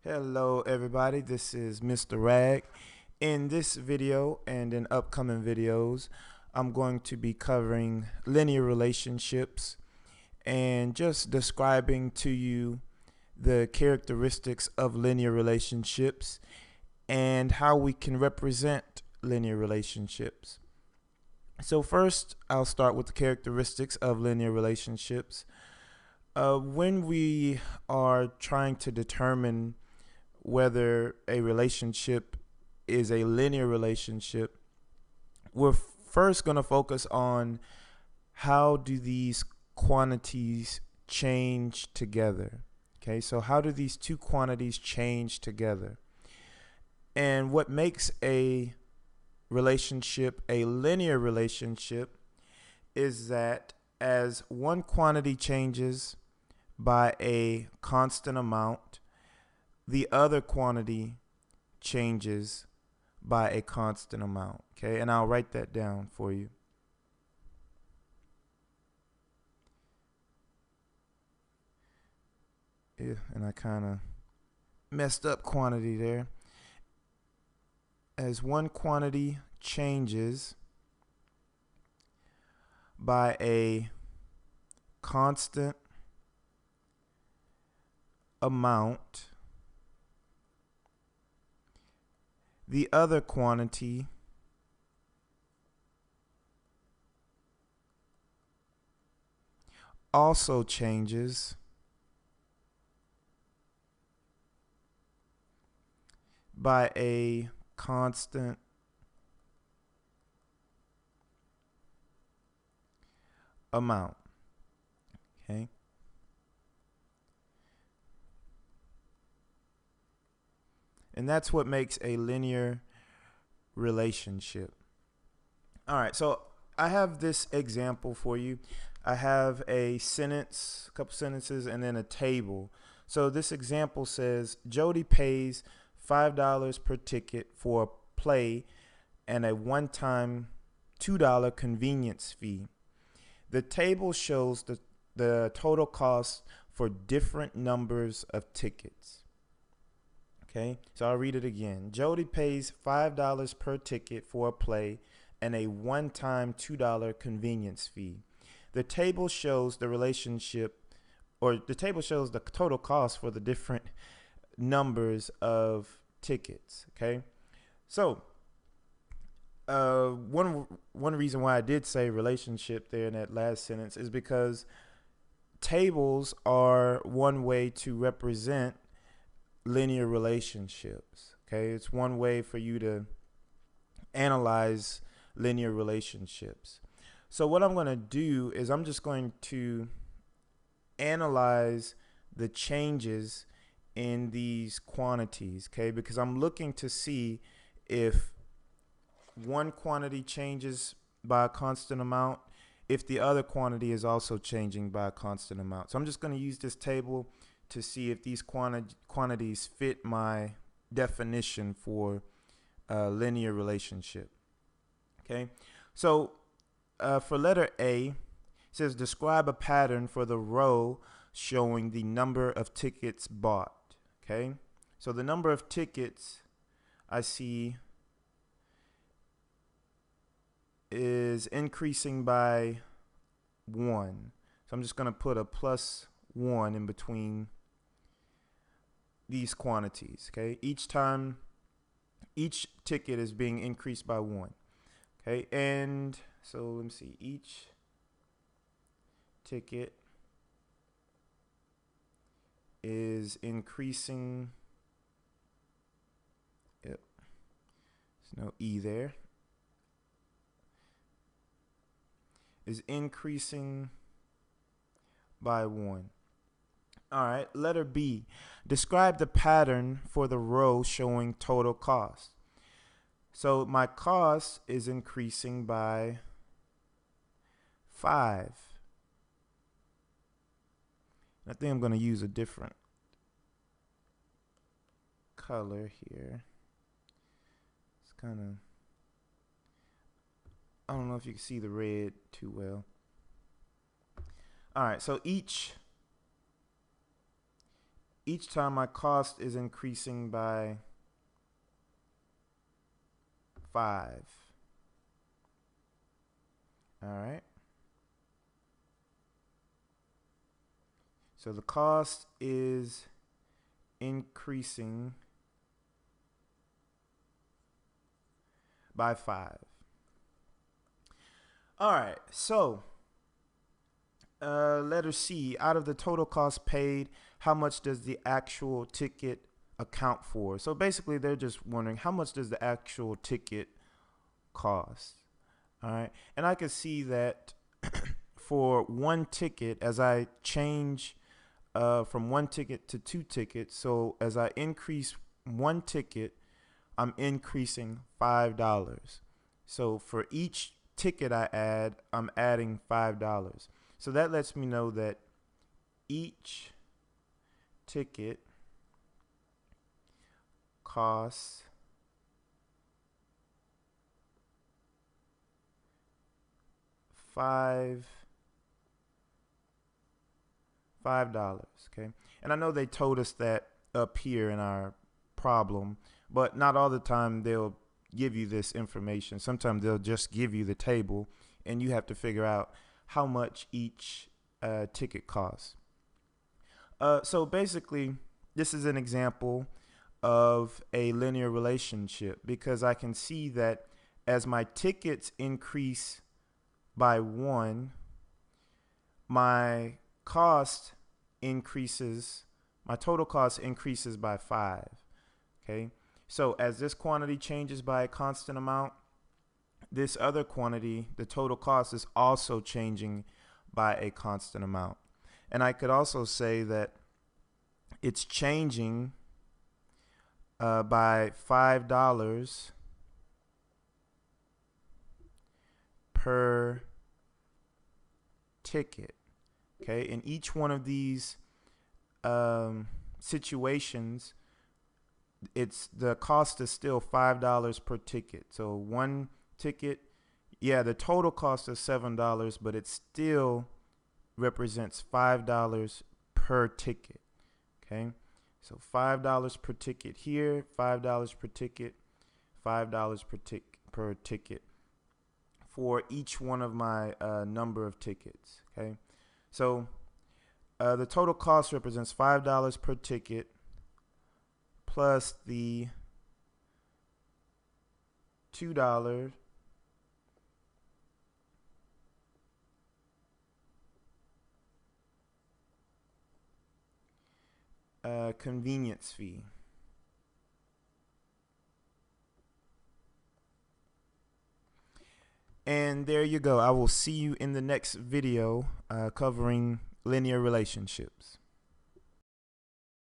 Hello everybody, this is Mr. Rag. In this video and in upcoming videos, I'm going to be covering linear relationships and just describing to you the characteristics of linear relationships and how we can represent linear relationships. So first, I'll start with the characteristics of linear relationships. When we are trying to determine whether a relationship is a linear relationship, we're first going to focus on how do these quantities change together. Okay, so how do these two quantities change together? And what makes a relationship a linear relationship is that as one quantity changes by a constant amount, the other quantity changes by a constant amount. Okay, and I'll write that down for you. Yeah, and I kind of messed up quantity there. As one quantity changes by a constant amount, the other quantity also changes by a constant amount. Okay. And that's what makes a linear relationship. All right, so I have this example for you. I have a sentence, a couple sentences, and then a table. So this example says Jody pays $5 per ticket for a play and a one-time $2 convenience fee. The table shows the total cost for different numbers of tickets. Okay, so I'll read it again. Jody pays $5 per ticket for a play and a one-time $2 convenience fee. The table shows the relationship, or the table shows the total cost for the different numbers of tickets. Okay, so one reason why I did say relationship there in that last sentence is because tables are one way to represent linear relationships. Okay, it's one way for you to analyze linear relationships. So what I'm going to do is I'm just going to analyze the changes in these quantities, okay, because I'm looking to see if one quantity changes by a constant amount, if the other quantity is also changing by a constant amount. So I'm just going to use this table to see if these quantities fit my definition for a linear relationship. Okay, so for letter A, it says describe a pattern for the row showing the number of tickets bought. Okay, so the number of tickets I see is increasing by 1. So I'm just going to put a +1 in between these quantities. Okay, each time each ticket is being increased by 1. Okay, and so let me see, each ticket is increasing. Yep, there's no E there. Is increasing by 1. All right, letter B. Describe the pattern for the row showing total cost. So my cost is increasing by 5. I think I'm going to use a different color here. It's kind of, I don't know if you can see the red too well. All right, so each each time my cost is increasing by 5. All right. So the cost is increasing by 5. All right. So letter C, out of the total cost paid, how much does the actual ticket account for? So basically, they're just wondering how much does the actual ticket cost. All right. And I can see that for one ticket, as I change from one ticket to 2 tickets, so as I increase one ticket, I'm increasing $5. So for each ticket I add, I'm adding $5. So that lets me know that each ticket costs $5. Okay, and I know they told us that up here in our problem, but not all the time they'll give you this information. Sometimes they'll just give you the table, and you have to figure out how much each ticket costs. So basically, this is an example of a linear relationship, because I can see that as my tickets increase by 1, my cost increases, my total cost increases by 5. Okay, so as this quantity changes by a constant amount, this other quantity, the total cost, is also changing by a constant amount. And I could also say that it's changing by $5 per ticket. Okay, in each one of these situations, it's the cost is still $5 per ticket. So one ticket, yeah, the total cost is $7, but it still represents $5 per ticket. Okay, so $5 per ticket here, $5 per ticket, $5 per ticket for each one of my number of tickets. Okay, so the total cost represents $5 per ticket plus the $2 convenience fee. And there you go. I will see you in the next video covering linear relationships.